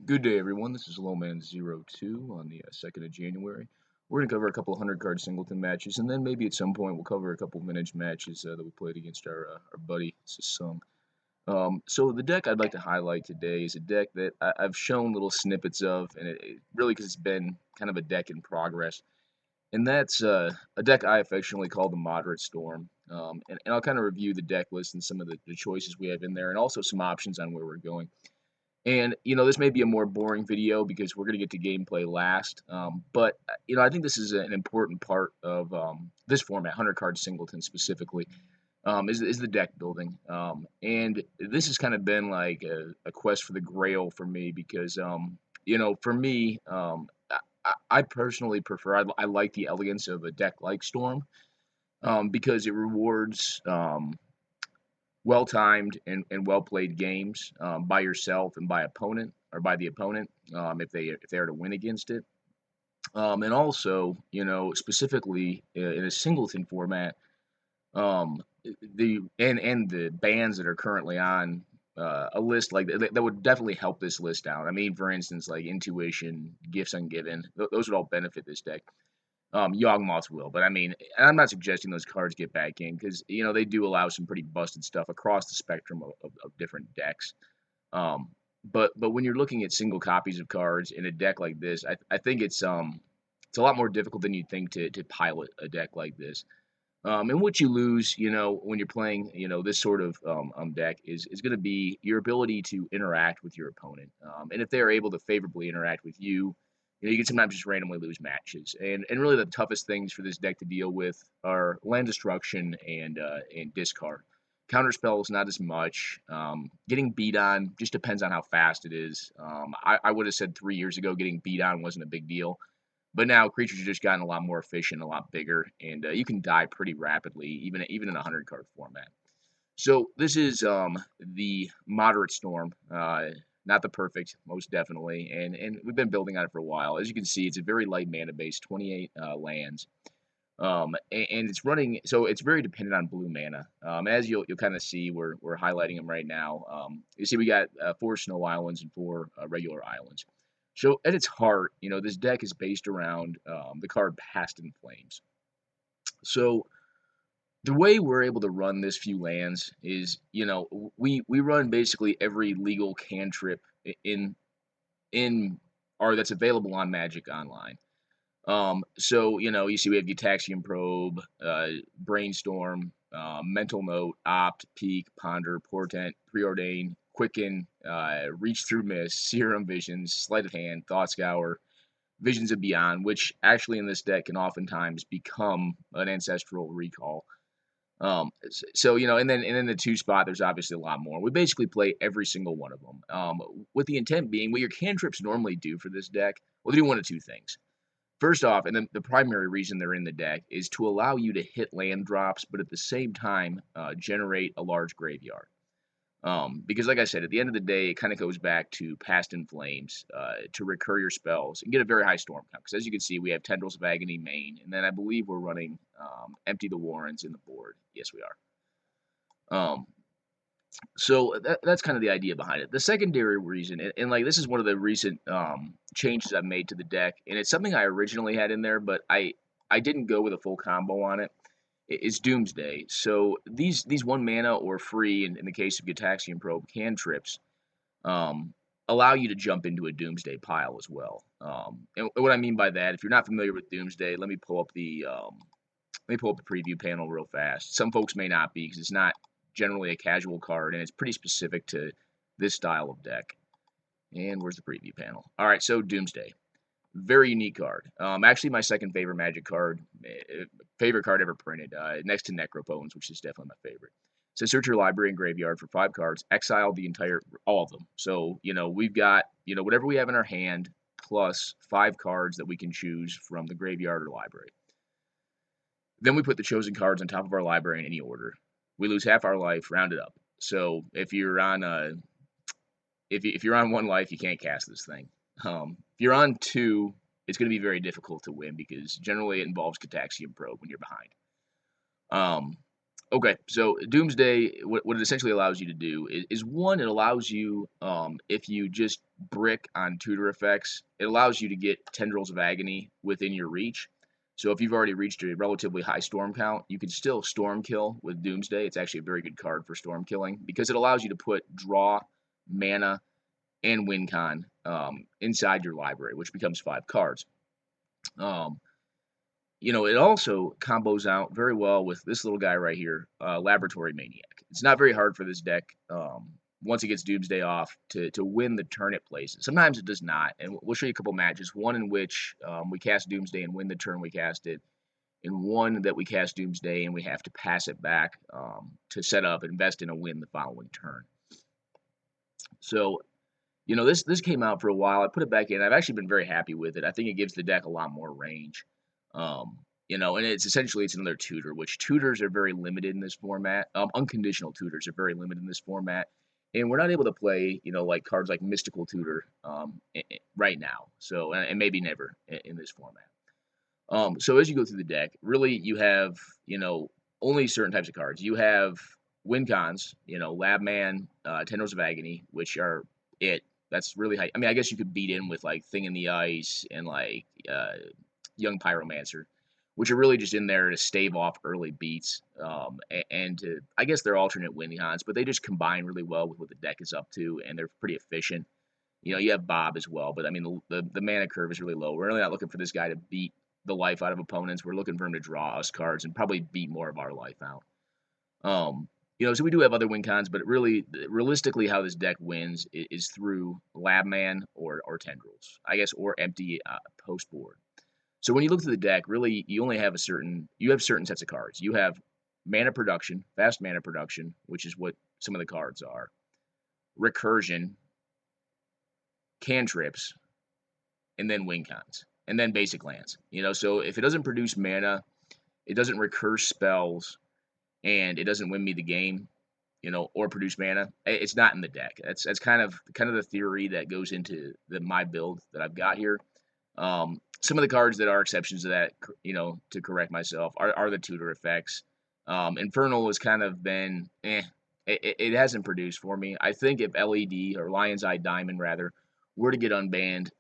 Good day, everyone. This is Lowman02 on the 2nd of January. We're going to cover a couple of 100-card singleton matches, and then maybe at some point we'll cover a couple of vintage matches that we played against our buddy, Sung. So the deck I'd like to highlight today is a deck that I've shown little snippets of, and it really because it's been kind of a deck in progress. And that's a deck I affectionately call the Moderate Storm. And I'll kind of review the deck list and some of the choices we have in there, and also some options on where we're going. And, this may be a more boring video because we're going to get to gameplay last. But, I think this is an important part of this format, 100-card singleton specifically, is the deck building. And this has kind of been like a quest for the grail for me because, for me, I personally prefer, I like the elegance of a deck like Storm because it rewards well-timed and well-played games by yourself and by opponent or by the opponent if they are to win against it. And also, specifically in a singleton format, the bands that are currently on a list like that would definitely help this list out. I mean, for instance, like Intuition, Gifts Ungiven, those would all benefit this deck. Yawgmoths will, but I mean, I'm not suggesting those cards get back in because they do allow some pretty busted stuff across the spectrum of different decks. But when you're looking at single copies of cards in a deck like this, I think it's a lot more difficult than you'd think to pilot a deck like this. And what you lose, when you're playing, this sort of deck is going to be your ability to interact with your opponent. And if they are able to favorably interact with you, you can sometimes just randomly lose matches. And really the toughest things for this deck to deal with are land destruction and discard. Counterspells, not as much. Getting beat on just depends on how fast it is. I would have said 3 years ago getting beat on wasn't a big deal. But now creatures have just gotten a lot more efficient, a lot bigger, and you can die pretty rapidly, even in a 100-card format. So this is the Moderate Storm. Not the perfect, most definitely, and we've been building on it for a while. As you can see, it's a very light mana base, 28 lands, and it's running. So it's very dependent on blue mana. As you'll kind of see, we're highlighting them right now. You see, we got 4 snow islands and 4 regular islands. So at its heart, this deck is based around the card Past in Flames. So the way we're able to run this few lands is, we run basically every legal cantrip in or that's available on Magic Online. So you see we have Gitaxian Probe, Brainstorm, Mental Note, Opt, Peak, Ponder, Portent, Preordain, Quicken, Reach Through Mist, Serum Visions, Sleight of Hand, Thought Scour, Visions of Beyond, which actually in this deck can oftentimes become an Ancestral Recall. So and then the 2 spot, there's obviously a lot more. We basically play every single one of them. With the intent being, what your cantrips normally do for this deck, well, they do one of 2 things. First off, and then the primary reason they're in the deck is to allow you to hit land drops, but at the same time generate a large graveyard. Because like I said, at the end of the day, it kind of goes back to Past in Flames to recur your spells and get a very high storm count. Because as you can see, we have Tendrils of Agony main, and then I believe we're running Empty the Warrens in the board. Yes, we are. So that's kind of the idea behind it. The secondary reason, and like this is one of the recent changes I've made to the deck, and it's something I originally had in there, but I didn't go with a full combo on it. Is Doomsday. So these 1 mana or free, in the case of Gitaxian Probe, cantrips allow you to jump into a Doomsday pile as well. And what I mean by that, if you're not familiar with Doomsday, let me pull up the preview panel real fast. Some folks may not be because it's not generally a casual card, and it's pretty specific to this style of deck. And where's the preview panel? All right, so Doomsday. Very unique card. Actually, my second favorite Magic card, favorite card ever printed, next to Necropotence, which is definitely my favorite. So search your library and graveyard for 5 cards, exile all of them. So, we've got, whatever we have in our hand, plus 5 cards that we can choose from the graveyard or library. Then we put the chosen cards on top of our library in any order. We lose half our life, round it up. So if you're on if you're on 1 life, you can't cast this thing. If you're on 2, it's going to be very difficult to win because generally it involves Gitaxian Probe when you're behind. Okay, so Doomsday, what it essentially allows you to do is one, it allows you, if you just brick on tutor effects, it allows you to get Tendrils of Agony within your reach. So if you've already reached a relatively high storm count, you can still storm kill with Doomsday. It's actually a very good card for storm killing because it allows you to put draw, mana, and win con inside your library, which becomes 5 cards. Um, it also combos out very well with this little guy right here, Laboratory Maniac. It's not very hard for this deck, once it gets Doomsday off, to win the turn it plays. Sometimes it does not, and we'll show you a couple matches. One in which we cast Doomsday and win the turn we cast it, and one that we cast Doomsday and we have to pass it back to set up, invest in a win the following turn. So, this came out for a while. I put it back in. I've actually been very happy with it. I think it gives the deck a lot more range. And it's another tutor, which tutors are very limited in this format. Unconditional tutors are very limited in this format, and we're not able to play, like cards like Mystical Tutor right now. So, and maybe never in this format. So as you go through the deck, really you have, only certain types of cards. You have win cons, Labman, Tendrils of Agony, which are it. That's really high. I mean, I guess you could beat in with like Thing in the Ice and like Young Pyromancer, which are really just in there to stave off early beats, and to, I guess they're alternate win cons, but they just combine really well with what the deck is up to, and they're pretty efficient. You have Bob as well, but I mean the mana curve is really low. We're really not looking for this guy to beat the life out of opponents. We're looking for him to draw us cards and probably beat more of our life out. So we do have other win cons, but really, realistically, how this deck wins is through Labman or Tendrils, I guess, or empty post board. So when you look through the deck, really, you have certain sets of cards. You have mana production, fast mana production, which is what some of the cards are, recursion, cantrips, and then win cons, and then basic lands. So if it doesn't produce mana, it doesn't recur spells, and it doesn't win me the game, or produce mana, it's not in the deck. That's kind of the theory that goes into my build that I've got here. Some of the cards that are exceptions to that, to correct myself, are the tutor effects. Infernal has kind of been, it hasn't produced for me. I think if LED or Lion's Eye Diamond rather were to get unbanned,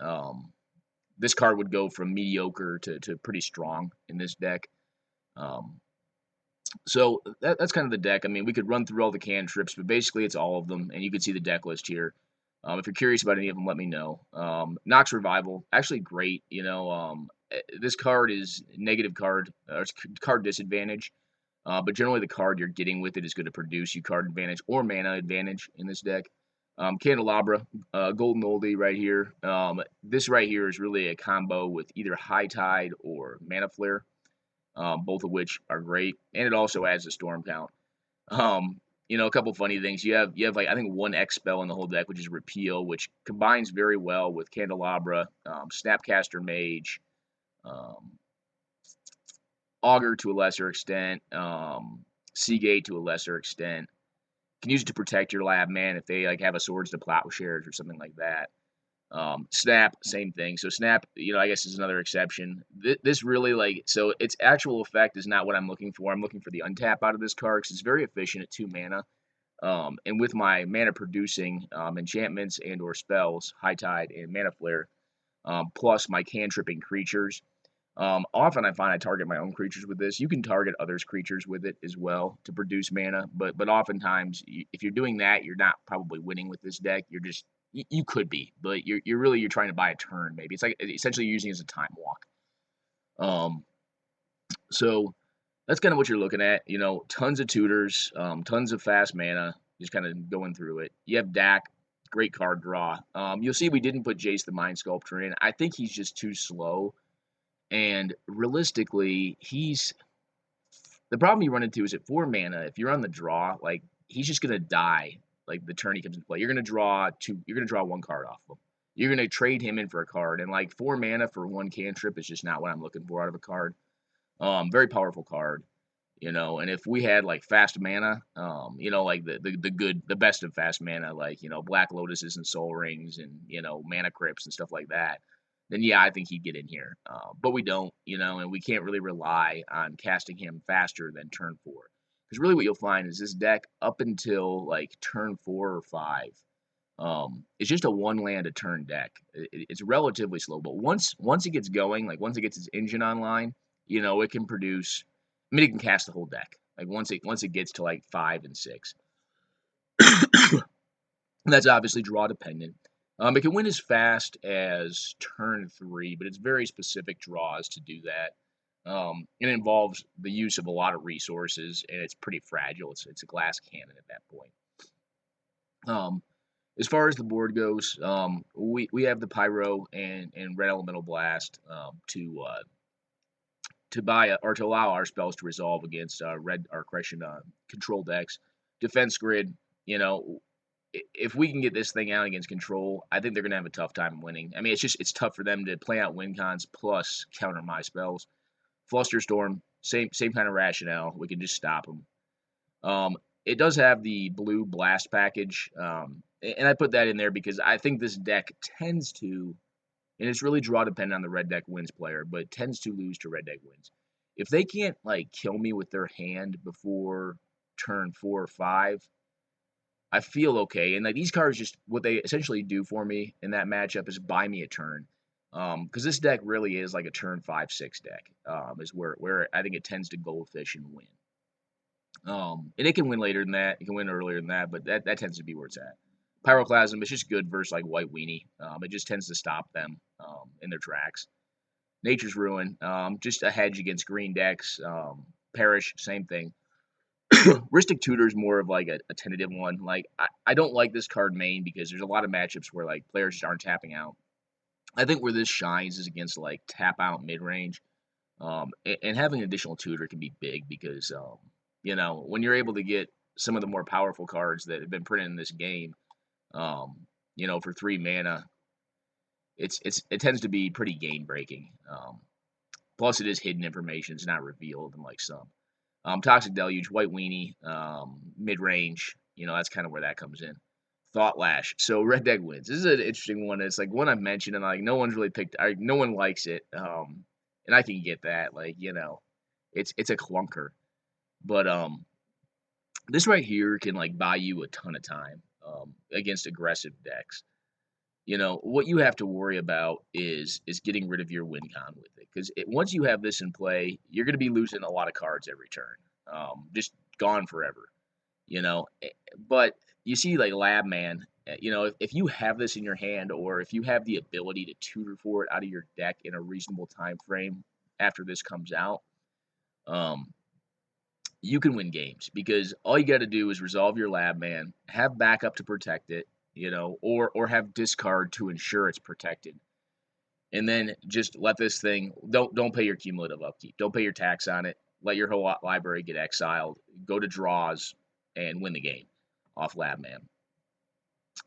this card would go from mediocre to pretty strong in this deck. So that's kind of the deck. I mean, we could run through all the cantrips, but basically it's all of them, and you can see the deck list here. If you're curious about any of them, let me know. Nox Revival, actually great. This card is negative card, it's card disadvantage, but generally the card you're getting with it is going to produce you card advantage or mana advantage in this deck. Candelabra, Golden Oldie right here. This right here is really a combo with either High Tide or Mana Flare. Both of which are great, and it also adds a storm count. A couple funny things. You have like I think one X spell in the whole deck, which is Repeal, which combines very well with Candelabra, Snapcaster Mage, Augur to a lesser extent, Seagate to a lesser extent. You can use it to protect your lab man if they like have a Swords to Plowshares or something like that. Snap, same thing. So Snap, I guess is another exception. This really so its actual effect is not what I'm looking for. I'm looking for the untap out of this card because it's very efficient at 2 mana. And with my mana producing enchantments and or spells, High Tide and Mana Flare, plus my cantripping creatures. Often I find I target my own creatures with this. You can target others' creatures with it as well to produce mana, but oftentimes if you're doing that, you're not probably winning with this deck. You're just you could be, but you're trying to buy a turn. Maybe it's like essentially using it as a time walk. So that's kind of what you're looking at. Tons of tutors, tons of fast mana, just kind of going through it. You have Dak, great card draw. You'll see we didn't put Jace the Mind Sculptor in. I think he's just too slow, and realistically, the problem you run into is at 4 mana. If you're on the draw, like he's just gonna die. Like the turn he comes into play, you're gonna draw 1 card off of him. You're gonna trade him in for a card, and like 4 mana for 1 cantrip is just not what I'm looking for out of a card. Very powerful card, And if we had like fast mana, like the best of fast mana, like Black Lotuses and Soul Rings and Mana Crypts and stuff like that, then yeah, I think he'd get in here. But we don't, and we can't really rely on casting him faster than turn 4. Because really what you'll find is this deck up until like turn 4 or 5, it's just a one land a turn deck. It's relatively slow, but once it gets going, like once it gets its engine online, it can produce. I mean, it can cast the whole deck. Like once it gets to like 5 and 6, and that's obviously draw dependent. It can win as fast as turn 3, but it's very specific draws to do that. It involves the use of a lot of resources, and it's pretty fragile. It's a glass cannon at that point. As far as the board goes, we have the Pyro and Red Elemental Blast to buy or to allow our spells to resolve against red or correction control decks. Defense grid, if we can get this thing out against control, I think they're gonna have a tough time winning. I mean, it's tough for them to play out win cons plus counter my spells. Flusterstorm, same kind of rationale. We can just stop them. It does have the blue blast package, and I put that in there because I think this deck tends to, and it's really draw dependent on the red deck wins player, but tends to lose to red deck wins. If they can't like kill me with their hand before turn 4 or 5, I feel okay. And like these cards, just what they essentially do for me in that matchup is buy me a turn. Because this deck really is like a turn 5-6 deck. Is where I think it tends to goldfish and win. And it can win later than that. It can win earlier than that, but that tends to be where it's at. Pyroclasm is just good versus like White Weenie. It just tends to stop them in their tracks. Nature's Ruin, just a hedge against green decks. Perish, same thing. Ristic Tutor is more of like a tentative one. Like I don't like this card main because there's a lot of matchups where like players just aren't tapping out. I think where this shines is against like tap out mid range. And having an additional tutor can be big because when you're able to get some of the more powerful cards that have been printed in this game, for 3 mana, it tends to be pretty game breaking. Plus, it is hidden information; it's not revealed, unlike some. Toxic Deluge, White Weenie, mid range. That's kind of where that comes in. Thought Lash. So red deck wins. This is an interesting one. It's like one I've mentioned, and like no one's really picked. No one likes it. And I can get that. Like it's a clunker, but this right here can like buy you a ton of time against aggressive decks. What you have to worry about is getting rid of your win con with it, because once you have this in play, you're going to be losing a lot of cards every turn, just gone forever. But you see like Lab Man, if you have this in your hand, or if you have the ability to tutor for it out of your deck in a reasonable time frame after this comes out, you can win games, because all you got to do is resolve your Lab Man, have backup to protect it, or have discard to ensure it's protected, and then just let this thing. Don't pay your cumulative upkeep. Don't pay your tax on it. Let your whole library get exiled. Go to draws and win the game off Lab Man.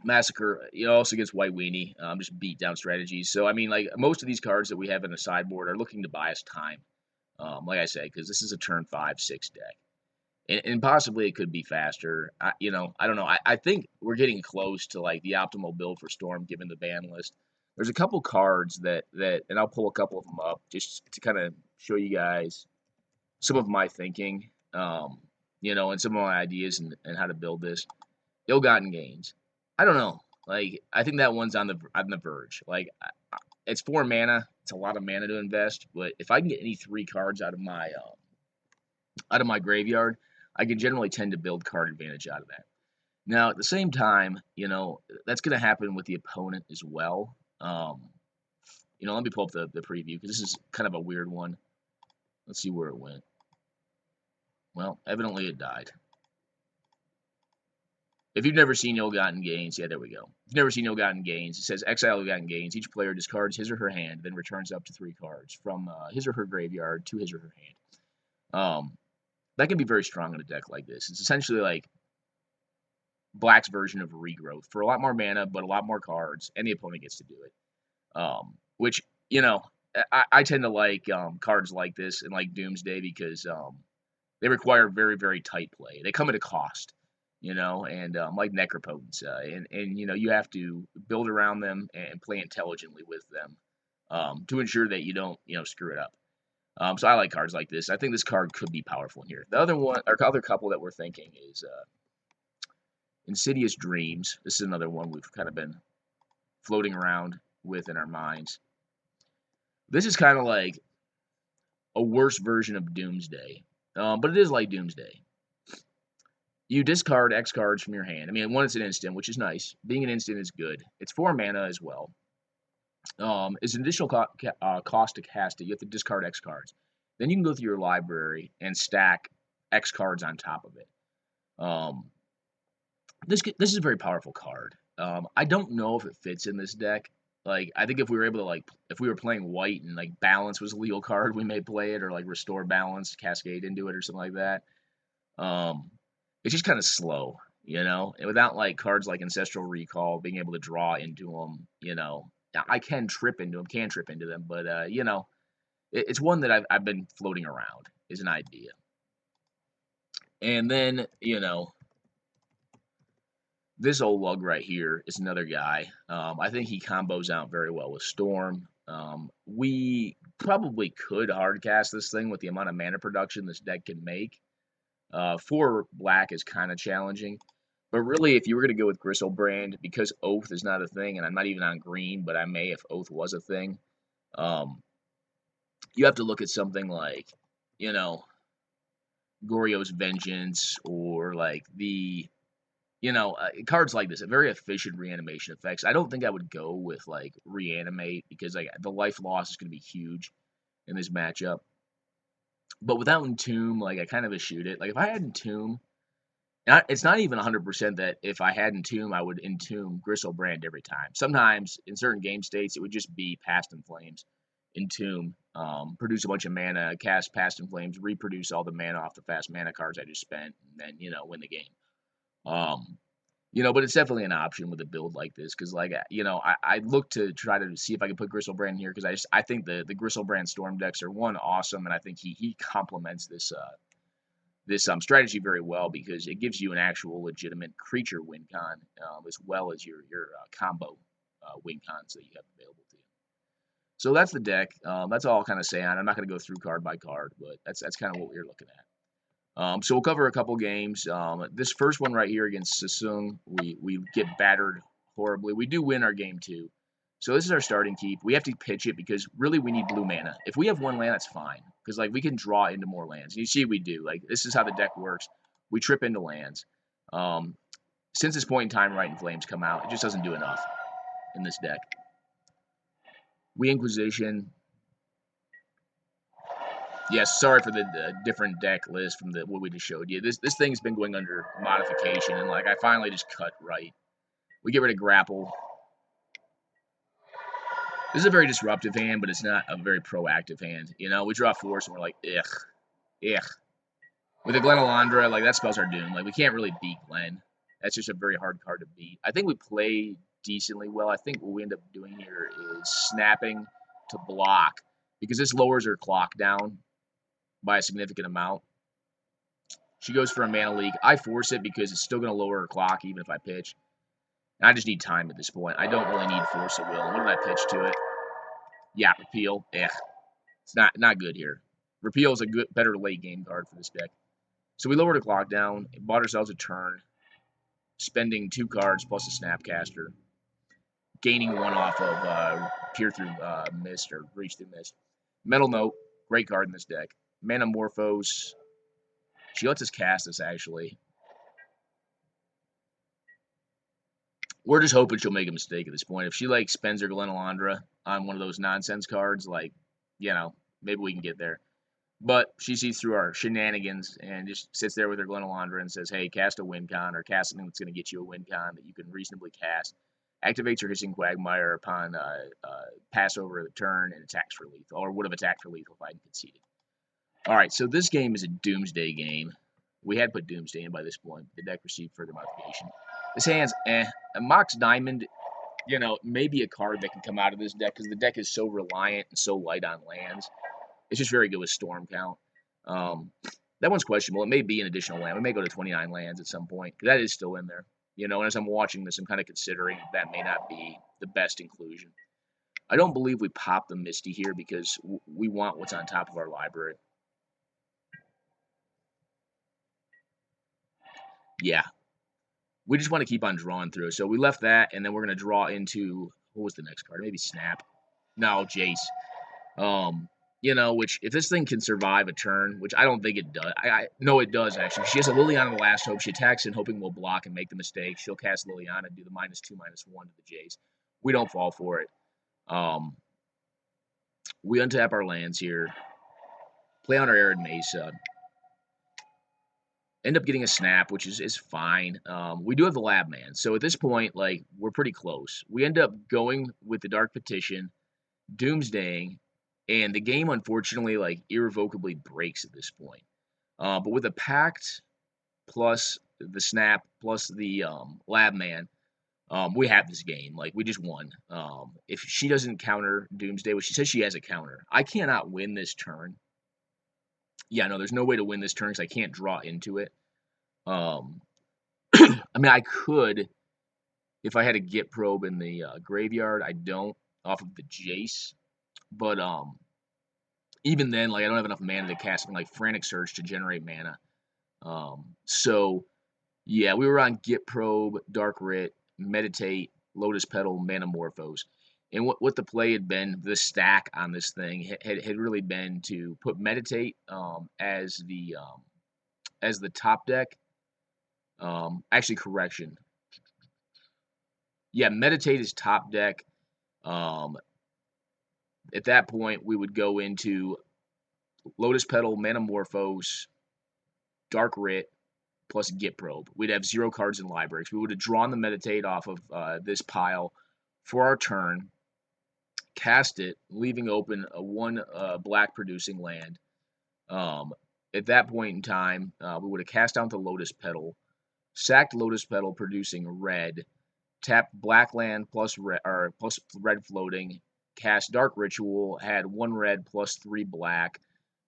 Massacre, also against White Weenie, just beat down strategies. So I mean, like most of these cards that we have in the sideboard are looking to buy us time. Like I said, because this is a turn 5-6 deck. And possibly it could be faster. I don't know. I think we're getting close to like the optimal build for Storm given the ban list. There's a couple cards that and I'll pull a couple of them up just to kind of show you guys some of my thinking, and some of my ideas and how to build this. Ill-Gotten Gains. I don't know. Like I think that one's on the verge. Like it's 4 mana. It's a lot of mana to invest, but if I can get any 3 cards out of my graveyard, I can generally tend to build card advantage out of that. Now, at the same time, that's going to happen with the opponent as well. Let me pull up the preview, because this is kind of a weird one. Let's see where it went. Well, evidently it died. If you've never seen Ill-Gotten Gains, yeah, there we go. If you've never seen Ill-Gotten Gains, it says exile Ill-Gotten Gains. Each player discards his or her hand, then returns up to 3 cards from his or her graveyard to his or her hand. That can be very strong in a deck like this. It's essentially like Black's version of Regrowth for a lot more mana, but a lot more cards, and the opponent gets to do it. Which, I tend to like cards like this and like Doomsday because they require very, very tight play. They come at a cost, and like Necropotence. And you have to build around them and play intelligently with them to ensure that you don't, screw it up. So I like cards like this. I think this card could be powerful in here. The other one, or other couple that we're thinking is Insidious Dreams. This is another one we've kind of been floating around with in our minds. This is kind of like a worse version of Doomsday, but it is like Doomsday. You discard X cards from your hand. I mean, one, it's an instant, which is nice. Being an instant is good. It's 4 mana as well. It's an additional cost to cast it. You have to discard X cards. Then you can go through your library and stack X cards on top of it. This is a very powerful card. I don't know if it fits in this deck. Like, I think if we were able to, like, if we were playing white and, like, balance was a legal card, we may play it, or, like, restore balance, cascade into it, or something like that. It's just kind of slow, you know? And without, like, cards like Ancestral Recall, being able to draw into them, you know? I can trip into them, but, you know, it's one that I've been floating around, is an idea. And then, you know, this old lug right here is another guy. I think he combos out very well with Storm. We probably could hardcast this thing with the amount of mana production this deck can make. 4 black is kind of challenging. But really, if you were going to go with Gristlebrand, because Oath is not a thing, and I'm not even on green, but I may if Oath was a thing, you have to look at something like, you know, Goryo's Vengeance, or like the... You know, cards like this, a very efficient reanimation effects. I don't think I would go with, like, Reanimate, because, like, the life loss is going to be huge in this matchup. But without Entomb, like, I kind of eschewed it. Like, if I had Entomb, it's not even 100% that if I had Entomb, I would Entomb Gristlebrand every time. Sometimes, in certain game states, it would just be Past in Flames, Entomb, produce a bunch of mana, cast Past in Flames, reproduce all the mana off the fast mana cards I just spent, and then, you know, win the game. You know, but it's definitely an option with a build like this, because, like, you know, I look to try to see if I can put Gristlebrand here, because I think the Gristlebrand Storm decks are, one, awesome, and I think he complements this strategy very well, because it gives you an actual legitimate creature win con, as well as your combo win cons that you have available to you. So that's the deck. That's all I'll kind of say on it. I'm not going to go through card by card, but that's kind of what we're looking at. So we'll cover a couple games. This first one right here against Sasung, we get battered horribly. We do win our game 2. So this is our starting keep. We have to pitch it because really we need blue mana. If we have 1 land, that's fine, because, like, we can draw into more lands. And you see we do. Like, this is how the deck works. We trip into lands. Since this point in time, Right in Flames come out, it just doesn't do enough in this deck. We Inquisition. Yes, sorry for the different deck list from what we just showed you. This thing's been going under modification, and, like, I finally just cut right. We get rid of Grapple. This is a very disruptive hand, but it's not a very proactive hand. You know, we draw Force, and we're like, ugh. With the Glenalandra, like, that spells our doom. Like, we can't really beat Glen. That's just a very hard card to beat. I think we play decently well. I think what we end up doing here is snapping to block, because this lowers her clock down by a significant amount. She goes for a mana leak. I force it because it's still going to lower her clock even if I pitch. And I just need time at this point. I don't really need Force of Will. What did I pitch to it? Yeah, Repeal. It's not good here. Repeal is a better late game card for this deck. So we lowered the clock down, bought ourselves a turn, spending 2 cards plus a Snapcaster, gaining 1 off of Peer Through Mist, or Reach Through Mist. Metal Note, great card in this deck. Manamorphose. She lets us cast this, actually. We're just hoping she'll make a mistake at this point. If she, like, spends her Glenalandra on one of those nonsense cards, like, you know, maybe we can get there. But she sees through our shenanigans and just sits there with her Glenalandra and says, hey, cast a win con, or cast something that's going to get you a win con that you can reasonably cast. Activates her Hissing Quagmire upon pass over the turn and attacks for lethal, or would have attacked for lethal if I hadn't conceded. Alright, so this game is a Doomsday game. We had put Doomsday in by this point. The deck received further modification. This hand's A Mox Diamond, you know, may be a card that can come out of this deck, because the deck is so reliant and so light on lands. It's just very good with Storm count. That one's questionable. It may be an additional land. We may go to 29 lands at some point. That is still in there. You know, and as I'm watching this, I'm kind of considering that may not be the best inclusion. I don't believe we pop the Misty here because we want what's on top of our library. Yeah, we just want to keep on drawing through. So we left that, and then we're going to draw into, what was the next card? Maybe Snap. No, Jace. You know, which if this thing can survive a turn, which I don't think it does. No, it does actually. She has a Liliana the Last Hope. She attacks in hoping we'll block and make the mistake. She'll cast Liliana and do the -2/-1 to the Jace. We don't fall for it. We untap our lands here. Play on our Arid Mesa. End up getting a Snap, which is fine. We do have the Lab Man, so at this point, like, we're pretty close. We end up going with the Dark Petition, Doomsdaying, and the game, unfortunately, like, irrevocably breaks at this point. But with a Pact, plus the Snap, plus the Lab Man, we have this game. Like, we just won. If she doesn't counter Doomsday, which she says she has a counter, I cannot win this turn. Yeah, no, there's no way to win this turn because I can't draw into it. I mean, I could if I had a Git Probe in the graveyard. I don't, off of the Jace. But even then, like, I don't have enough mana to cast something like Frantic Search to generate mana. So, yeah, we were on Git Probe, Dark Writ, Meditate, Lotus Petal, Manamorphose. And what the play had been, the stack on this thing had really been to put Meditate as the top deck. Actually, correction. Yeah, Meditate is top deck. At that point, we would go into Lotus Petal, Manamorphose, Dark Writ, plus Git Probe. We'd have 0 cards in libraries. We would have drawn the Meditate off of this pile for our turn, cast it, leaving open a 1 black producing land. At that point in time, we would have cast down the Lotus Petal, sacked Lotus Petal producing red, tapped black land plus red floating, cast Dark Ritual, had 1 red plus 3 black,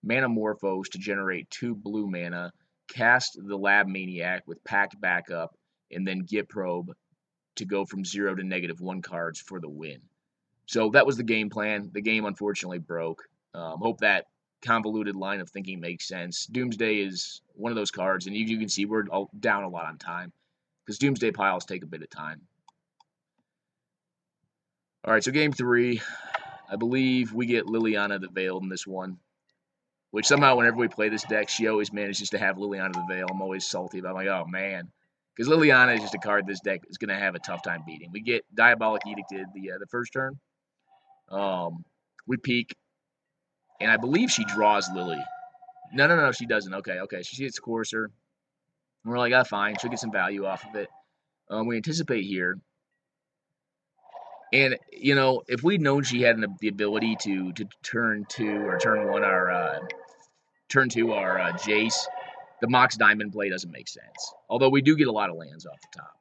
Manamorphose to generate 2 blue mana, cast the Lab Maniac with Pact backup, and then Git Probe to go from 0 to -1 cards for the win. So that was the game plan. The game unfortunately broke. Hope that convoluted line of thinking makes sense. Doomsday is one of those cards, and you can see we're down a lot on time because Doomsday piles take a bit of time. All right, so game 3, I believe we get Liliana the Veiled in this one, which somehow whenever we play this deck, she always manages to have Liliana the Veil. I'm always salty about it. I'm like, oh man, because Liliana is just a card this deck is going to have a tough time beating. We get Diabolic Edicted the first turn. We peek, and I believe she draws Lily. No, she doesn't. Okay, she gets Courser. And we're like, fine, she'll get some value off of it. We anticipate here. And, you know, if we'd known she had the ability to turn 2 or turn 1 our Jace, the Mox Diamond play doesn't make sense. Although we do get a lot of lands off the top.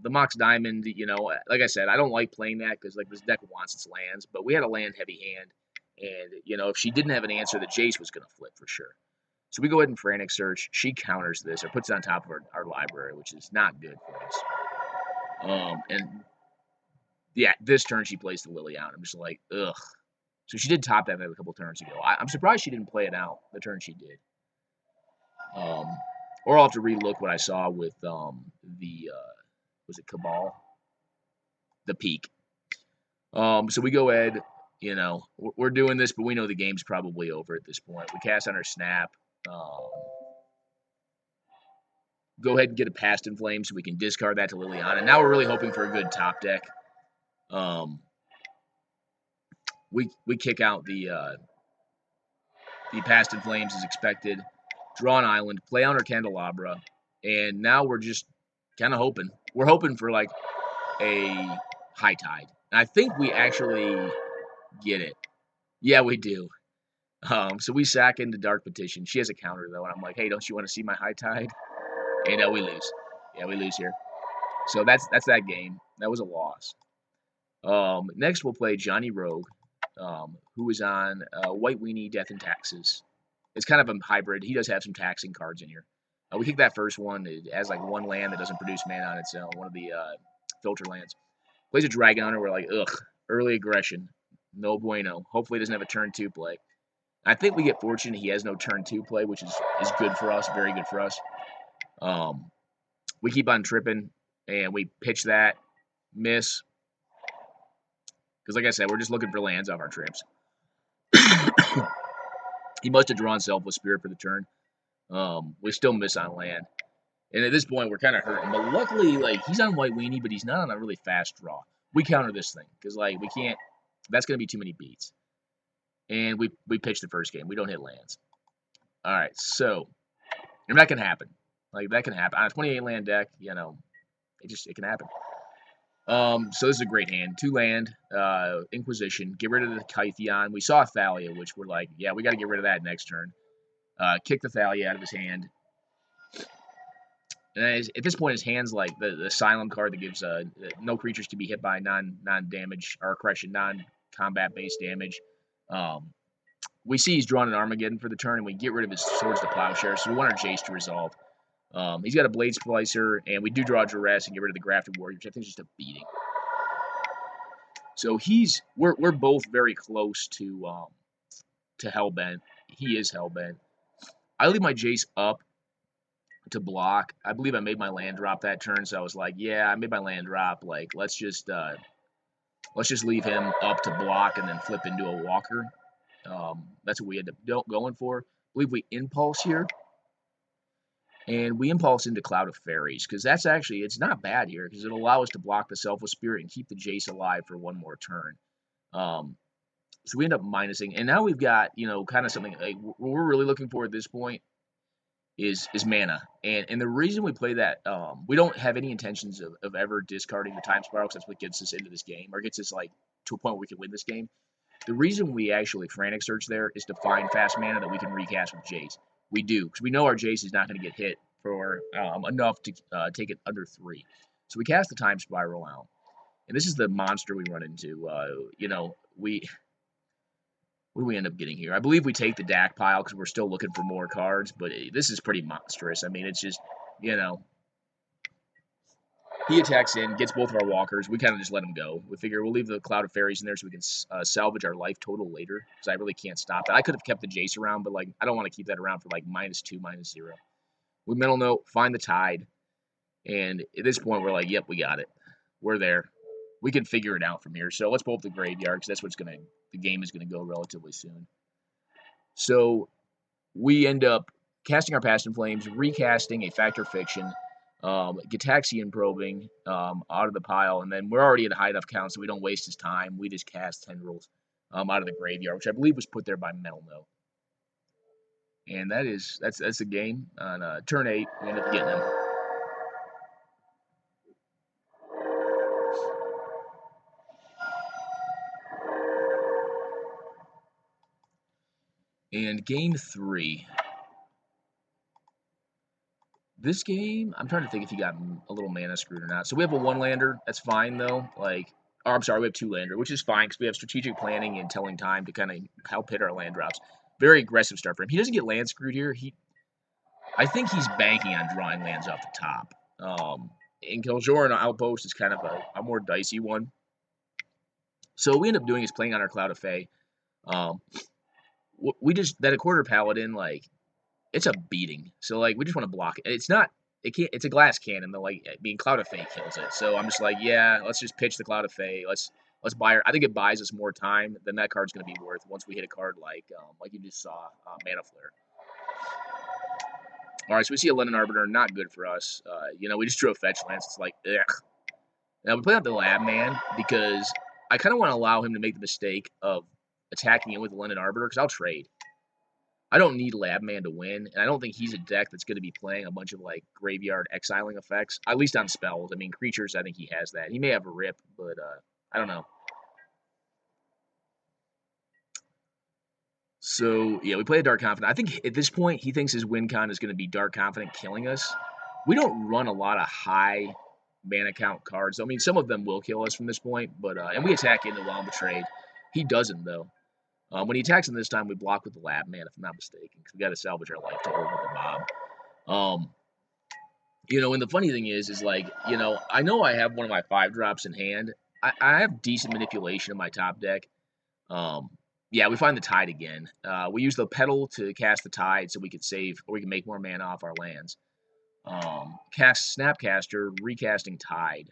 The Mox Diamond, you know, like I said, I don't like playing that because, like, this deck wants its lands. But we had a land-heavy hand. And, you know, if she didn't have an answer, the Jace was going to flip for sure. So we go ahead and Frantic Search. She counters this or puts it on top of our library, which is not good for us. And yeah, this turn she plays the Liliana. I'm just like, ugh. So she did top that a couple turns ago. I'm surprised she didn't play it out the turn she did. Or I'll have to relook what I saw with was it Cabal? The Peak. So we go ahead, you know, we're doing this, but we know the game's probably over at this point. We cast on our Snap. Go ahead and get a Past in Flame so we can discard that to Liliana. Now we're really hoping for a good top deck. We kick out the Past in Flames as expected, draw an island, play on our Candelabra, and now we're just kind of hoping. We're hoping for like a High Tide. And I think we actually get it. Yeah, we do. So we sack into Dark Petition. She has a counter though, and I'm like, hey, don't you want to see my High Tide? And we lose. Yeah, we lose here. So that's that game. That was a loss. Next we'll play Johnny Rogue, who is on White Weenie, Death and Taxes. It's kind of a hybrid. He does have some taxing cards in here. We kick that first one. It has like 1 land that doesn't produce mana on its own, one of the filter lands. Plays a Dragon Hunter. We're like, ugh, early aggression. No bueno. Hopefully he doesn't have a turn 2 play. I think we get fortunate he has no turn 2 play, which is good for us, very good for us. We keep on tripping, and we pitch that, miss. Because like I said, we're just looking for lands off our trips. He must have drawn Selfless Spirit for the turn. We still miss on land. And at this point, we're kind of hurting. But luckily, like, he's on White Weenie, but he's not on a really fast draw. We counter this thing. Because, like, we can't. That's going to be too many beats. And we pitch the first game. We don't hit lands. All right, so. And that can happen. Like, that can happen. On a 28 land deck, you know, it can happen. So this is a great hand. 2 land, Inquisition. Get rid of the Kytheon. We saw Thalia, which we're like, yeah, we got to get rid of that next turn. Kick the Thalia out of his hand. And at this point, his hand's like the Asylum card that gives no creatures to be hit by non-damage, or correction, non-combat based damage. We see he's drawn an Armageddon for the turn, and we get rid of his Swords to Plowshare, so we want our Jace to resolve. He's got a Blade Splicer, and we do draw Duress and get rid of the Grafted Warrior, which I think is just a beating. So we're both very close to Hellbent. He is Hellbent. I leave my Jace up to block. I believe I made my land drop that turn, so I was like, yeah, I made my land drop. Like, let's just leave him up to block and then flip into a walker. That's what we end up going for. I believe we impulse here. And we impulse into Cloud of Fairies, because that's actually, it's not bad here, because it'll allow us to block the Selfless Spirit and keep the Jace alive for one more turn. So we end up minusing. And now we've got, you know, kind of something, like, what we're really looking for at this point is mana. And the reason we play that, we don't have any intentions of ever discarding the Time Spiral, because that's what gets us into this game, or gets us, like, to a point where we can win this game. The reason we actually Frantic Search there is to find fast mana that we can recast with Jace. We do, because we know our Jace is not going to get hit for enough to take it under 3. So we cast the Time Spiral out. And this is the monster we run into. You know, what do we end up getting here? I believe we take the DAC pile because we're still looking for more cards, but this is pretty monstrous. I mean, it's just, you know, he attacks in, gets both of our walkers. We kind of just let him go. We figure we'll leave the Cloud of Fairies in there so we can salvage our life total later, because I really can't stop that. I could have kept the Jace around, but, like, I don't want to keep that around for, like, -2, -0. We Mental Note, find the Tide, and at this point, we're like, yep, we got it. We're there. We can figure it out from here. So let's pull up the graveyard, because that's what's the game is going to go relatively soon. So we end up casting our Past in Flames, recasting a Factor Fiction, Gitaxian Probing out of the pile, and then we're already at a high enough count so we don't waste his time. We just cast Tendrils out of the graveyard, which I believe was put there by Mental Note. And that's the game. On turn 8, we end up getting him. And game 3. This game, I'm trying to think if he got a little mana screwed or not. So we have a 1-lander. That's fine, though. Like, or I'm sorry, we have 2-lander, which is fine because we have strategic planning and telling time to kind of help hit our land drops. Very aggressive start for him. He doesn't get land screwed here. I think he's banking on drawing lands off the top. And Kiljoran Outpost is kind of a more dicey one. So what we end up doing is playing on our Cloud of Fae. That a quarter paladin, like, it's a beating. So, like, we just want to block it. It's a glass cannon, though, like, being Cloud of Fae kills it. So I'm just like, yeah, let's just pitch the Cloud of Fae. Let's buy her. I think it buys us more time than that card's going to be worth once we hit a card like you just saw, Mana Flare. All right, so we see a London Arbiter, not good for us. You know, we just drew a fetch lance. It's like, ugh. Now we play out the Lab Man because I kind of want to allow him to make the mistake of attacking it with the London Arbiter because I'll trade. I don't need Lab Man to win, and I don't think he's a deck that's going to be playing a bunch of, like, graveyard exiling effects, at least on spells. I mean, creatures, I think he has that. He may have a Rip, but I don't know. So, yeah, we play a Dark Confidant. I think at this point, he thinks his win con is going to be Dark Confidant killing us. We don't run a lot of high mana count cards. I mean, some of them will kill us from this point, but and we attack into while in the trade. He doesn't, though. When he attacks him this time, we block with the Lab Man, if I'm not mistaken, because we got to salvage our life total with the mob. You know, and the funny thing is like, you know I have one of my 5-drops in hand. I have decent manipulation in my top deck. Yeah, we find the Tide again. We use the pedal to cast the Tide so we could save, or we can make more mana off our lands. Cast Snapcaster, recasting Tide.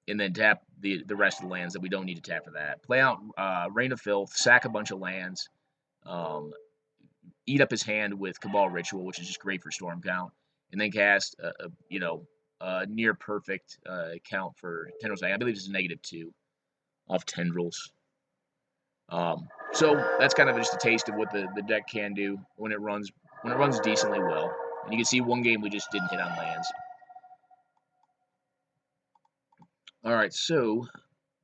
And then tap the rest of the lands that we don't need to tap for that. Play out Rain of Filth, sack a bunch of lands, um, eat up his hand with Cabal Ritual, which is just great for Storm count, and then cast a near perfect count for Tendrils. I believe it's a -2 off Tendrils. So that's kind of just a taste of what the deck can do when it runs decently well. And you can see one game we just didn't hit on lands. All right, so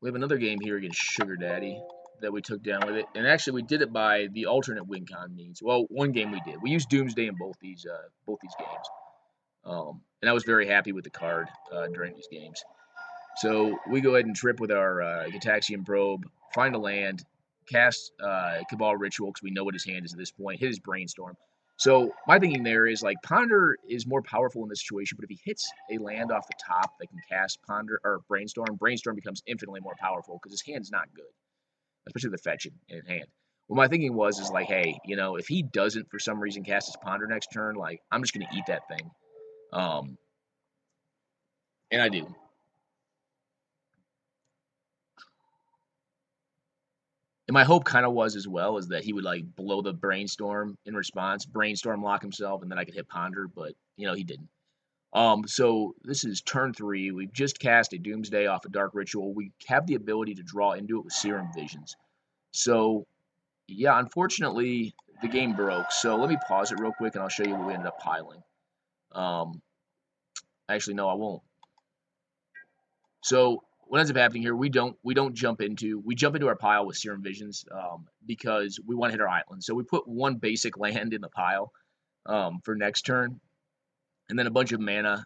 we have another game here against Sugar Daddy that we took down with it, and actually we did it by the alternate win con means. Well, one game we did. We used Doomsday in both these games, and I was very happy with the card during these games. So we go ahead and trip with our Gataxian Probe, find a land, cast Cabal Ritual because we know what his hand is at this point, hit his Brainstorm. So my thinking there is like Ponder is more powerful in this situation, but if he hits a land off the top that can cast Ponder or Brainstorm, Brainstorm becomes infinitely more powerful because his hand's not good, especially the fetch in hand. What my thinking was is like, hey, if he doesn't for some reason cast his Ponder next turn, like I'm just gonna eat that thing, and I do. And my hope kind of was as well is that he would like blow the Brainstorm in response, Brainstorm lock himself, and then I could hit Ponder, but he didn't. So this is turn 3. We've just cast a Doomsday off a Dark Ritual. We have the ability to draw into it with Serum Visions. So yeah, unfortunately the game broke. So let me pause it real quick and I'll show you what we ended up piling. Actually no, I won't. So what ends up happening here, we jump into our pile with Serum Visions because we want to hit our island. So we put one basic land in the pile for next turn, and then a bunch of mana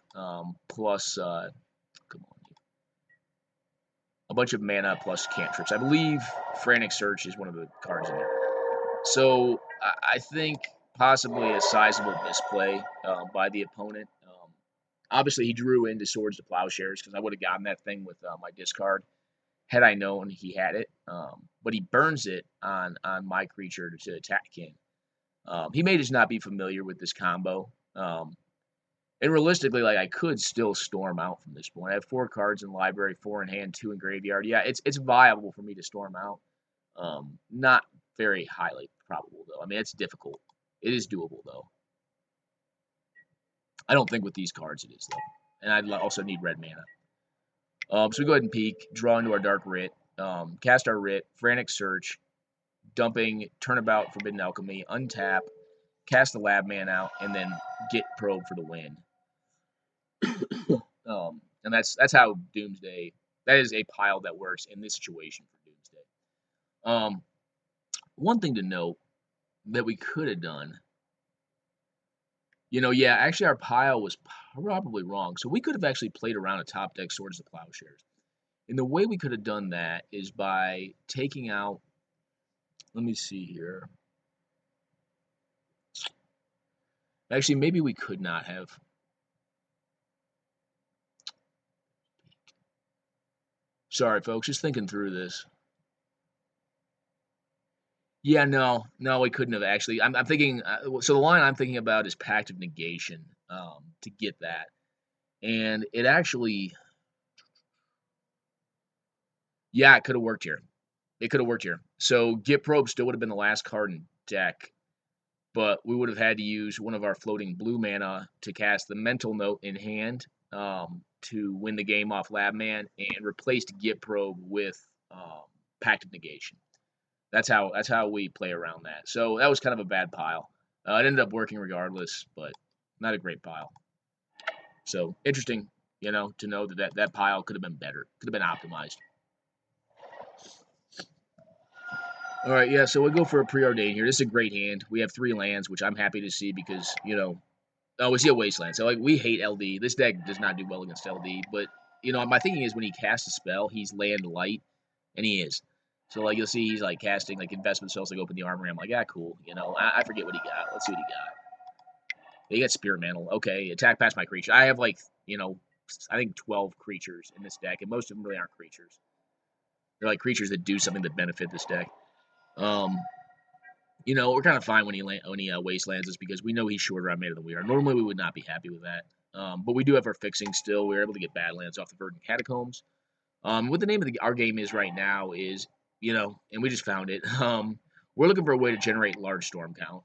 plus a bunch of mana plus cantrips. I believe Frantic Search is one of the cards in there. So I think possibly a sizable misplay by the opponent. Obviously, he drew into Swords to Plowshares because I would have gotten that thing with my discard had I known he had it. But he burns it on my creature to attack him. He may just not be familiar with this combo. And realistically, like I could still storm out from this point. I have 4 cards in library, 4 in hand, 2 in graveyard. Yeah, it's viable for me to storm out. Not very highly probable though. I mean, it's difficult. It is doable though. I don't think with these cards it is though. And I'd also need red mana. So we go ahead and peek, draw into our Dark Writ, cast our Writ, Frantic Search, dumping Turnabout, Forbidden Alchemy, untap, cast the Lab Man out, and then get Probe for the win. And that's how Doomsday. That is a pile that works in this situation for Doomsday. One thing to note that we could have done. Yeah, actually our pile was probably wrong. So we could have actually played around a top deck Swords to Plowshares. And the way we could have done that is by taking out, let me see here. Actually, maybe we could not have. Sorry, folks, just thinking through this. Yeah, no, we couldn't have actually. I'm thinking, so the line I'm thinking about is Pact of Negation to get that. And it actually, yeah, it could have worked here. So Get Probe still would have been the last card in deck, but we would have had to use one of our floating blue mana to cast the Mental Note in hand to win the game off Lab Man and replaced Get Probe with Pact of Negation. That's how we play around that. So that was kind of a bad pile. It ended up working regardless, but not a great pile. So interesting, to know that pile could have been better, could have been optimized. All right, yeah, so we go for a Preordain here. This is a great hand. We have 3 lands, which I'm happy to see because, we see a Wasteland. So, like, we hate LD. This deck does not do well against LD. But, my thinking is when he casts a spell, he's land light, and he is. So, like, you'll see he's, like, casting, like, investment spells, like, open the armory. I'm like, cool. I forget what he got. Let's see what he got. He got Spirit Mantle. Okay, attack past my creature. I have, like, I think 12 creatures in this deck, and most of them really aren't creatures. They're like creatures that do something that benefit this deck. Um, we're kind of fine when he wastelands us because we know he's shorter on mana than we are. Normally, we would not be happy with that. But we do have our fixing still. We were able to get Badlands off the Verdant Catacombs. What the name of our game is right now is, and we just found it. We're looking for a way to generate large storm count,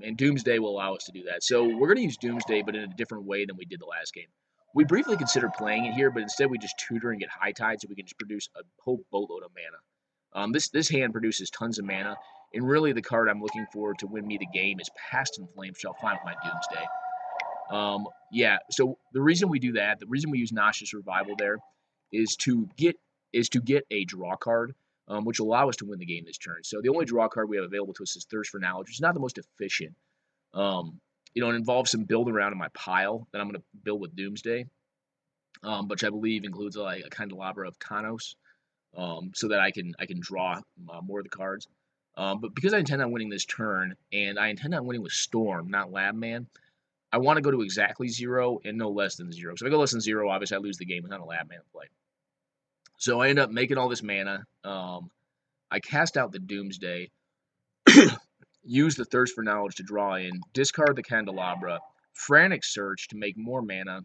and Doomsday will allow us to do that. So we're going to use Doomsday, but in a different way than we did the last game. We briefly considered playing it here, but instead we just tutor and get High Tide so we can just produce a whole boatload of mana. This hand produces tons of mana, and really the card I'm looking for to win me the game is Past in Flames, which I'll find with my Doomsday. So the reason we do that, the reason we use Noxious Revival there, is to get a draw card, which will allow us to win the game this turn. So the only draw card we have available to us is Thirst for Knowledge, which is not the most efficient. It involves some build around in my pile that I'm going to build with Doomsday, which I believe includes like a Candelabra of Kanos, so that I can draw more of the cards. But because I intend on winning this turn, and I intend on winning with Storm, not Lab Man, I want to go to exactly 0 and no less than 0. So if I go less than 0, obviously I lose the game without a Lab Man play. So I end up making all this mana. I cast out the Doomsday, use the Thirst for Knowledge to draw in, discard the Candelabra, Frantic Search to make more mana,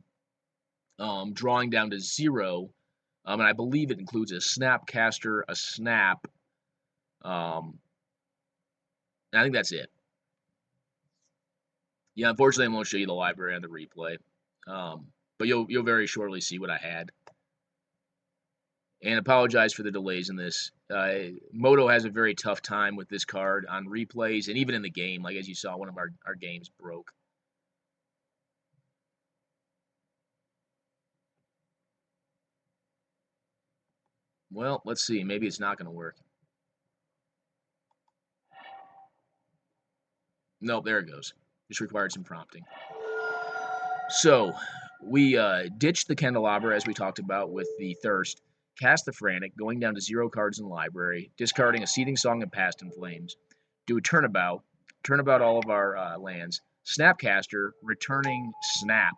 drawing down to 0. And I believe it includes a Snapcaster, a Snap, and I think that's it. Yeah, unfortunately, I won't show you the library on the replay, but you'll very shortly see what I had. And apologize for the delays in this. Moto has a very tough time with this card on replays and even in the game. Like as you saw, one of our games broke. Well, let's see. Maybe it's not going to work. Nope, there it goes. Just required some prompting. So we ditched the Candelabra as we talked about with the Thirst. Cast the Frantic, going down to 0 cards in the library, discarding a Seething Song and Past in Flames. Do a turnabout all of our lands. Snapcaster, returning Snapcaster,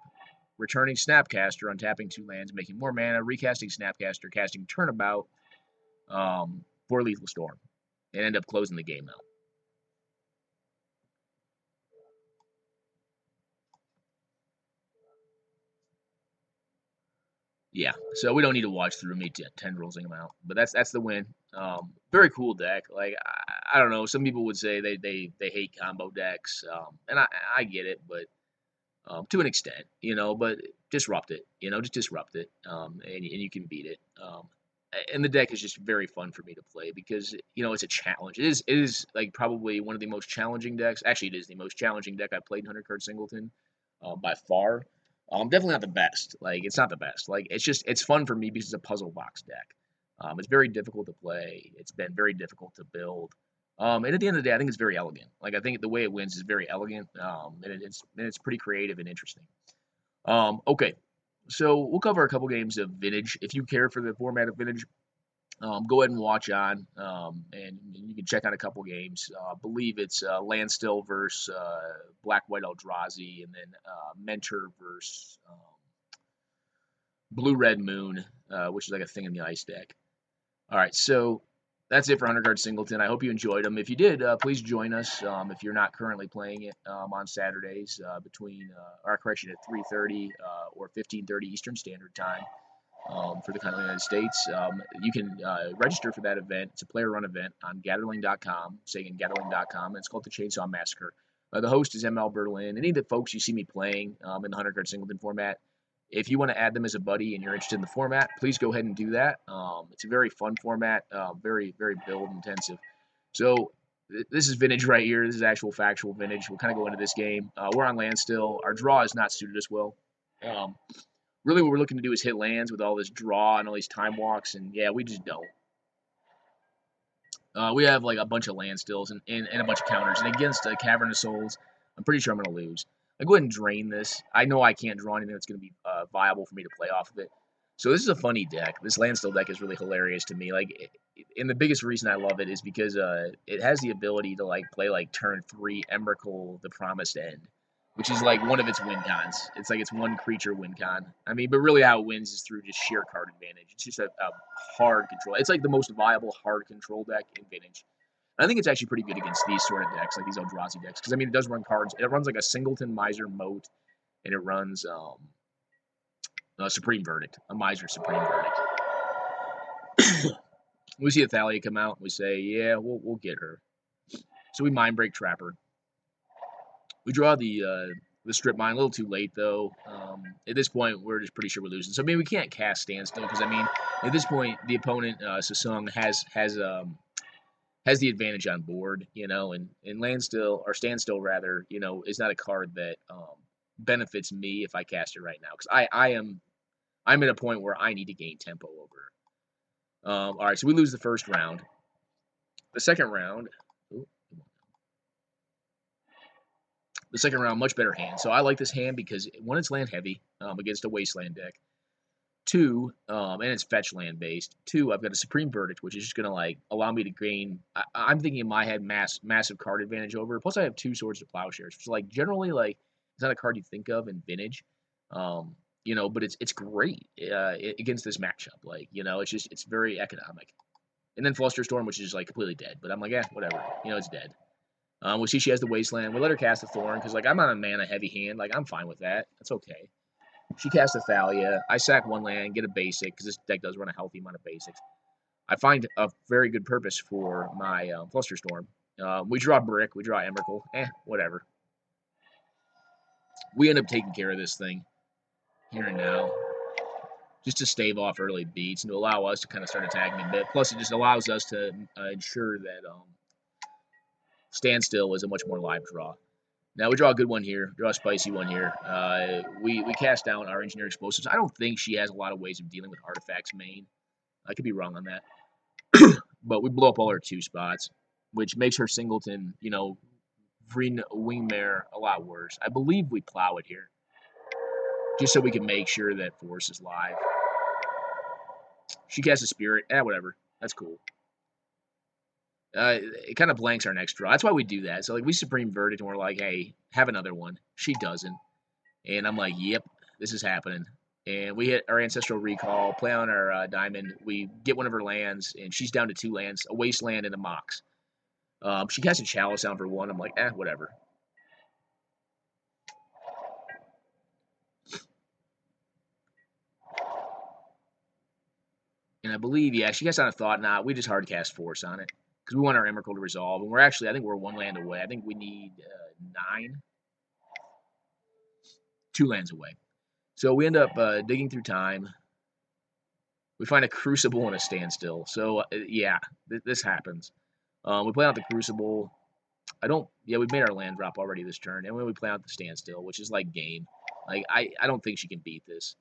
untapping 2 lands, making more mana, recasting Snapcaster, casting Turnabout for Lethal Storm, and end up closing the game out. Yeah, so we don't need to watch through me tendrilsing them out, but that's the win. Very cool deck. Like I don't know, some people would say they hate combo decks, and I get it, but to an extent, but disrupt it, just disrupt it, and you can beat it. And the deck is just very fun for me to play because it's a challenge. It is like probably one of the most challenging decks. Actually, it is the most challenging deck I've played in 100 card singleton by far. Definitely not the best. Like it's not the best. Like it's fun for me because it's a puzzle box deck. It's very difficult to play. It's been very difficult to build. And at the end of the day, I think it's very elegant. Like I think the way it wins is very elegant. And it's pretty creative and interesting. Okay, so we'll cover a couple games of Vintage. If you care for the format of Vintage, go ahead and watch on, and you can check out a couple games. I believe it's Landstill versus Black White Eldrazi, and then Mentor versus Blue Red Moon, which is like a thing in the ice deck. All right, so that's it for 100 Card Singleton. I hope you enjoyed them. If you did, please join us if you're not currently playing it on Saturdays at 3:30 or 15:30 Eastern Standard Time. For the continental United States. You can register for that event. It's a player-run event on Gatherling.com, saying Gatherling.com, and it's called the Chainsaw Massacre. The host is ML Berlin. Any of the folks you see me playing in the 100 card singleton format, if you want to add them as a buddy and you're interested in the format, please go ahead and do that. It's a very fun format, very, very build intensive. So this is Vintage right here. This is actual factual Vintage. We'll kind of go into this game. We're on land still. Our draw is not suited us well. Really what we're looking to do is hit lands with all this draw and all these time walks, and yeah, we just don't. We have like a bunch of land stills and a bunch of counters, and against Cavern of Souls, I'm pretty sure I'm going to lose. I go ahead and drain this. I know I can't draw anything that's going to be viable for me to play off of it. So this is a funny deck. This landstill deck is really hilarious to me. And the biggest reason I love it is because it has the ability to play turn 3 Emrakul, the Promised End. which is like one of its win cons. It's like it's one creature win con. I mean, but really how it wins is through just sheer card advantage. It's just a hard control. It's like the most viable hard control deck in Vintage. And I think it's actually pretty good against these sort of decks, like these Eldrazi decks, because I mean it does run cards. It runs like a Singleton, Miser, Moat, and it runs Supreme Verdict, a Miser Supreme Verdict. We see Thalia come out, we say, yeah, we'll get her. So we Mind Break Trapper. We draw the Strip Mine a little too late, though. At this point, we're just pretty sure we're losing. So, I mean, we can't cast Standstill, because, I mean, at this point, the opponent, Sasung, has the advantage on board, you know, and Landstill, or Standstill, rather, you know, is not a card that benefits me if I cast it right now, because I'm at a point where I need to gain tempo over her. All right, so we lose the first round. The second round, much better hand. So I like this hand because, one, it's land heavy against a Wasteland deck. Two, and it's fetch land based. Two, I've got a Supreme Verdict, which is just gonna like allow me to gain. I'm thinking in my head massive card advantage over. Plus, I have two Swords of Plowshares, which like generally like it's not a card you think of in Vintage. You know, but it's great against this matchup. Like, you know, it's very economic. And then Flusterstorm, which is like completely dead. But I'm like, whatever. You know, it's dead. We see she has the Wasteland. We let her cast the Thorn because, like, I'm on a mana heavy hand. Like, I'm fine with that. That's okay. She casts a Thalia. I sack one land, get a basic because this deck does run a healthy amount of basics. I find a very good purpose for my Flusterstorm. We draw Brick. We draw Emrakul. Whatever. We end up taking care of this thing here and now, just to stave off early beats and to allow us to kind of start attacking a bit. Plus, it just allows us to ensure that Standstill is a much more live draw. Now we draw a good one here, draw a spicy one here. We cast down our Engineer Explosives. I don't think she has a lot of ways of dealing with artifacts main. I could be wrong on that. But we blow up all her 2 spots, which makes her Singleton, you know, Wingmare a lot worse. I believe we plow it here, just so we can make sure that Force is live. She casts a Spirit. Whatever. That's cool. It kind of blanks our next draw. That's why we do that. So, like, we Supreme Verdict, and we're like, hey, have another one. She doesn't. And I'm like, yep, this is happening. And we hit our Ancestral Recall, play on our Diamond. We get one of her lands, and she's down to 2 lands, a Wasteland and a Mox. She casts a Chalice down for 1. I'm like, whatever. And I believe, yeah, she casts on a Thought Knot. We just hard cast Force on it, because we want our Emrakul to resolve. And we're actually, I think we're 1 land away. I think we need 9. 2 lands away. So we end up digging through time. We find a Crucible and a Standstill. So, yeah, this happens. We play out the Crucible. We've made our land drop already this turn. And then we play out the Standstill, which is like game. Like, I don't think she can beat this.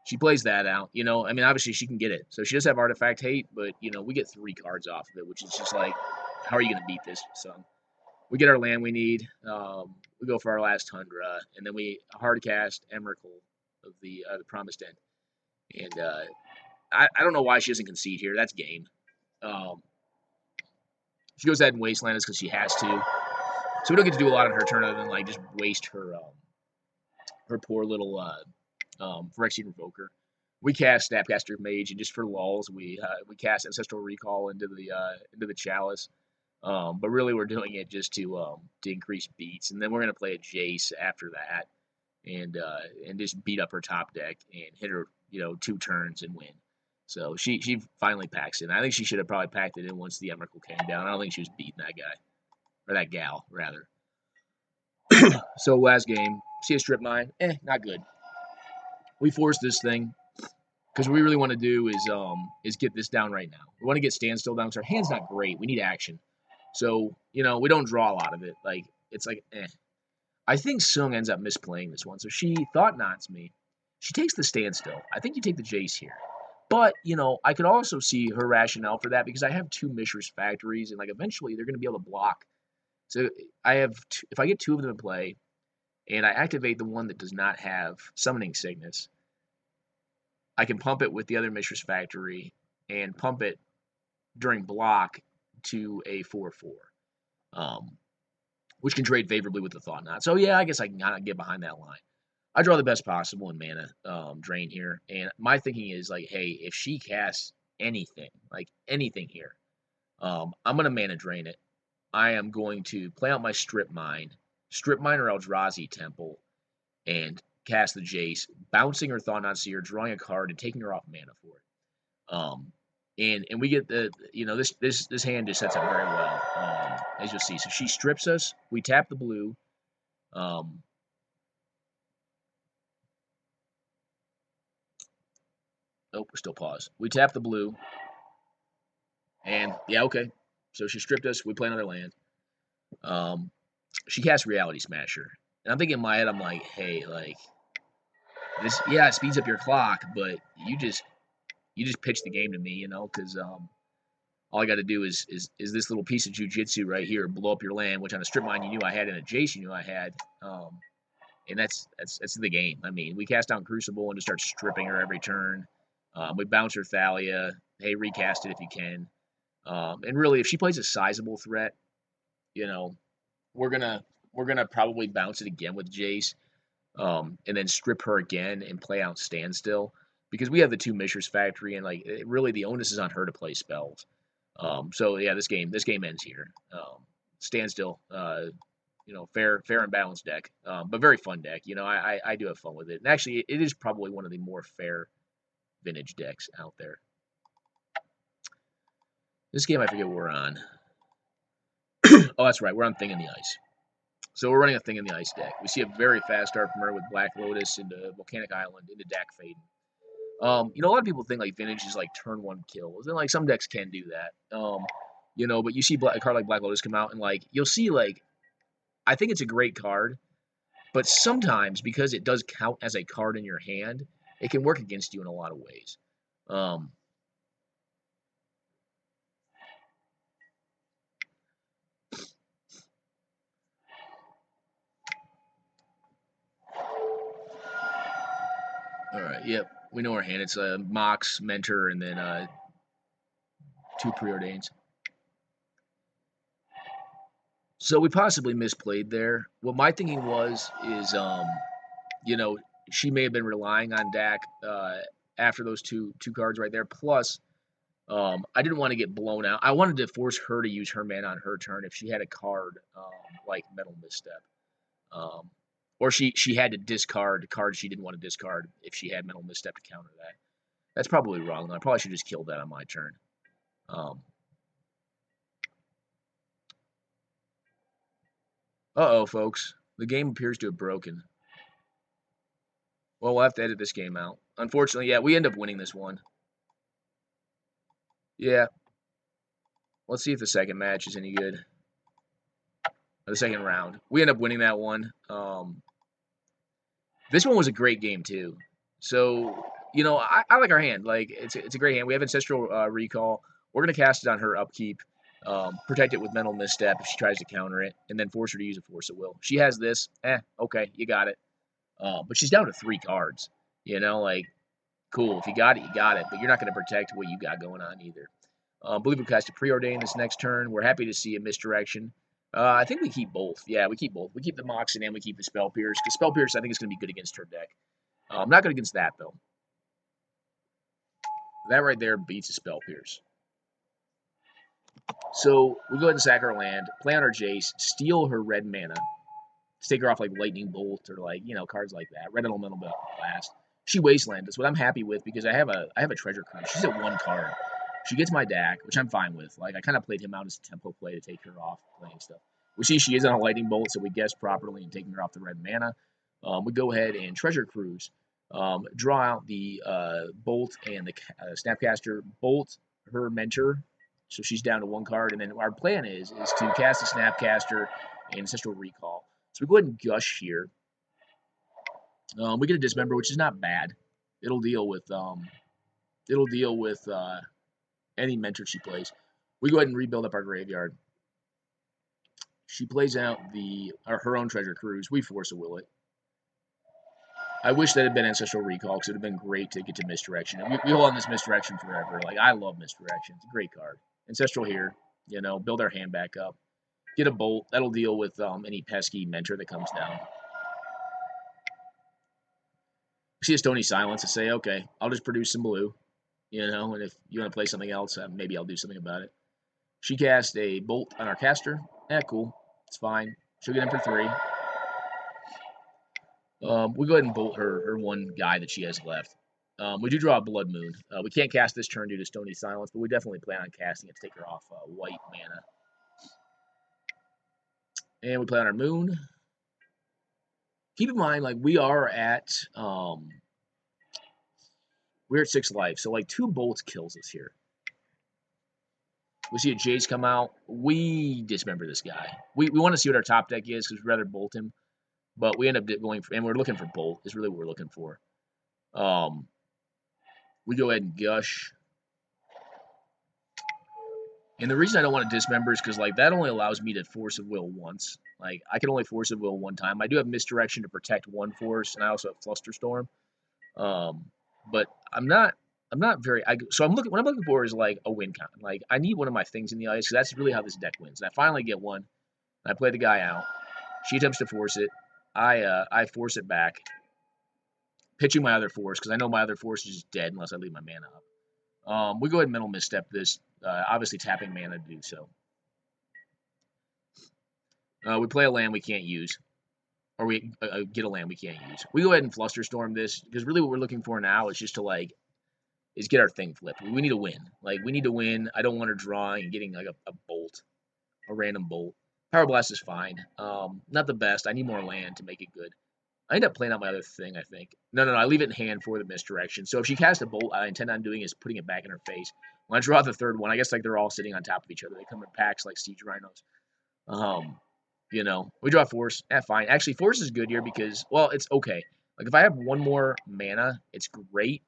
She plays that out. You know, I mean, obviously she can get it. So she does have Artifact Hate, but, you know, we get 3 cards off of it, which is just like, how are you going to beat this, son? We get our land we need. We go for our last Tundra, and then we hard cast Emrakul of the Promised End. And I don't know why she doesn't concede here. That's game. She goes ahead and Wasteland us because she has to. So we don't get to do a lot on her turn other than like just waste her poor little Phyrexian Revoker. We cast Snapcaster Mage, and just for lulls, we cast Ancestral Recall into the Chalice. But really, we're doing it just to increase beats, and then we're gonna play a Jace after that, and just beat up her top deck and hit her, you know, 2 turns and win. So she finally packs it. I think she should have probably packed it in once the Emrakul came down. I don't think she was beating that guy, or that gal rather. So last game, see a Strip Mine, not good. We forced this thing because what we really want to do is get this down right now. We want to get Standstill down because our hand's not great. We need action. So, you know, we don't draw a lot of it. Like, it's like, I think Sung ends up misplaying this one. So she Thought Knots me. She takes the Standstill. I think you take the Jace here. But, you know, I could also see her rationale for that because I have 2 Mishra's Factories, and, like, eventually they're going to be able to block. So I have, if I get 2 of them in play, and I activate the one that does not have Summoning Sickness, I can pump it with the other Mishra's Factory and pump it during block to a 4/4. which can trade favorably with the Thought Knot. So yeah, I guess I can kind of get behind that line. I draw the best possible in mana drain here, and my thinking is like, hey, if she casts anything, like anything here, I'm gonna mana drain it. I am going to play out my Strip Mine or Eldrazi Temple, and cast the Jace, bouncing her Thought Knot Seer, drawing a card, and taking her off mana for it. And we get the this hand just sets up very well, as you'll see. So she strips us. We tap the blue. We're still paused. We tap the blue, and yeah, okay. So she stripped us. We play another land. She casts Reality Smasher, and I'm thinking in my head, I'm like, hey, like this, yeah, it speeds up your clock, but you just pitch the game to me, because all I got to do is this little piece of jujitsu right here, blow up your land, which on a Strip Mine you knew I had, and a Jace you knew I had, and that's the game. I mean, we cast down Crucible and just start stripping her every turn. We bounce her Thalia. Hey, recast it if you can. And really, if she plays a sizable threat, we're gonna probably bounce it again with Jace, and then strip her again and play out Standstill, because we have the 2 Mishra's Factory, and like really the onus is on her to play spells. So yeah, this game ends here. Standstill, fair and balanced deck, but very fun deck. I do have fun with it, and actually it is probably one of the more fair vintage decks out there. This game I forget what we're on. Oh, that's right, we're on Thing in the Ice. So we're running a Thing in the Ice deck. We see a very fast start from her with Black Lotus into Volcanic Island into Dak Faden. A lot of people think like vintage is like turn 1 kills, and like some decks can do that. But you see a card like Black Lotus come out, and like you'll see like I think it's a great card, but sometimes because it does count as a card in your hand, it can work against you in a lot of ways. All right, yep, we know our hand. It's Mox, Mentor, and then 2 Preordains. So we possibly misplayed there. What my thinking is, she may have been relying on Dak after those two cards right there. Plus, I didn't want to get blown out. I wanted to force her to use her mana on her turn if she had a card like Metal Misstep. Or she had to discard cards she didn't want to discard if she had Metal Misstep to counter that. That's probably wrong. I probably should just kill that on my turn. Uh-oh, folks. The game appears to have broken. Well, we'll have to edit this game out. Unfortunately, yeah, we end up winning this one. Yeah. Let's see if the second match is any good. The second round. We end up winning that one. This one was a great game, too. So, I like our hand. Like, it's a great hand. We have Ancestral Recall. We're going to cast it on her upkeep. Protect it with Mental Misstep if she tries to counter it, and then force her to use a Force of Will. She has this. Okay, you got it. But she's down to 3 cards. Cool. If you got it, you got it. But you're not going to protect what you got going on either. I believe we cast a Preordain this next turn. We're happy to see a Misdirection. I think we keep both. Yeah, we keep both. We keep the Moxen and we keep the Spell Pierce. Because Spell Pierce, I think, is going to be good against her deck. Not good against that, though. That right there beats a Spell Pierce. So we go ahead and sack our land, play on our Jace, steal her red mana, take her off like Lightning Bolt or like, cards like that. Red Elemental Blast. She wasteland us, what I'm happy with because I have a Treasure Cruise. She's at 1 card. She gets my Dak, which I'm fine with. Like I kind of played him out as a tempo play to take her off playing stuff. We see she is on a Lightning Bolt, so we guessed properly in taking her off the red mana. We go ahead and Treasure Cruise. Draw out the Bolt and the Snapcaster. Bolt her Mentor, so she's down to 1 card. And then our plan is to cast the Snapcaster and Ancestral Recall. So we go ahead and Gush here. We get a Dismember, which is not bad. It'll deal with any Mentor she plays. We go ahead and rebuild up our graveyard. She plays out her own Treasure Cruise. We Force a Will it. I wish that had been Ancestral Recall because it would have been great to get to Misdirection. And we hold on this Misdirection forever. Like I love Misdirection. It's a great card. Ancestral here. Build our hand back up. Get a bolt. That'll deal with any pesky mentor that comes down. See a Stony Silence and say, okay, I'll just produce some blue, and if you want to play something else, maybe I'll do something about it. She cast a bolt on our caster. Cool. It's fine. She'll get in for 3. We go ahead and bolt her one guy that she has left. We do draw a Blood Moon. We can't cast this turn due to Stony Silence, but we definitely plan on casting it to take her off white mana. And we play on our Moon. Keep in mind, like, we're at 6 life, so like 2 bolts kills us here. We see a Jace come out. We dismember this guy. We want to see what our top deck is because we'd rather bolt him. But we end up going for, and we're looking for bolt, is really what we're looking for. We go ahead and gush. And the reason I don't want to dismember is because, like, that only allows me to force of will once. Like, I can only force of will one time. I do have misdirection to protect one force, and I also have Flusterstorm. But I'm not very. So I'm looking. What I'm looking for is like a win con. Like, I need one of my things in the ice because that's really how this deck wins. And I finally get one. And I play the guy out. She attempts to force it. I force it back, pitching my other force because I know my other force is just dead unless I leave my mana up. We go ahead and mental misstep this, obviously tapping mana to do so. We play a land we can't use, or we get a land we can't use. We go ahead and Flusterstorm this because really what we're looking for now is just to is get our thing flipped. We need to win. Like, we need to win. I don't want her drawing and getting like a bolt, a random bolt. Power Blast is fine. Not the best. I need more land to make it good. I end up playing out my other thing, I think. No, I leave it in hand for the misdirection. So if she casts a bolt, I intend on doing is putting it back in her face. When I draw the third one, I guess like they're all sitting on top of each other. They come in packs like Siege Rhinos. We draw Force. Fine. Actually, Force is good here because, well, it's okay. Like, if I have one more mana, it's great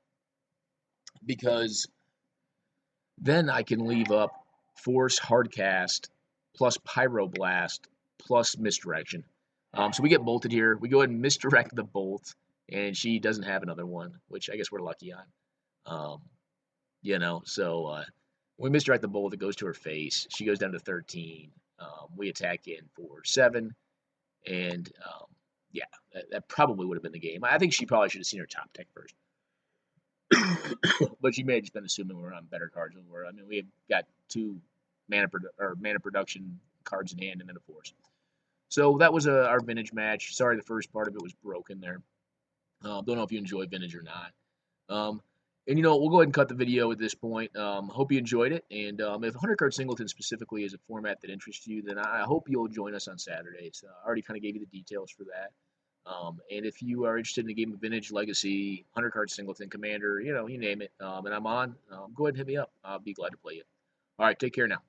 because then I can leave up Force, Hardcast, plus Pyroblast, plus Misdirection. So we get bolted here. We go ahead and misdirect the bolt, and she doesn't have another one, which I guess we're lucky on. So when we misdirect the bolt, it goes to her face. She goes down to 13. We attack in for 7, and that probably would have been the game. I think she probably should have seen her top deck first. But she may have just been assuming we're on better cards than we were. I mean, we have got 2 mana production cards in hand and then a force. So that was our vintage match. Sorry, the first part of it was broken there. Don't know if you enjoyed vintage or not. And we'll go ahead and cut the video at this point. Hope you enjoyed it. And if 100 card singleton specifically is a format that interests you, then I hope you'll join us on Saturdays. I already kind of gave you the details for that. And if you are interested in a game of Vintage, Legacy, 100 card singleton, Commander, you name it, and I'm on, go ahead and hit me up. I'll be glad to play it. All right, take care now.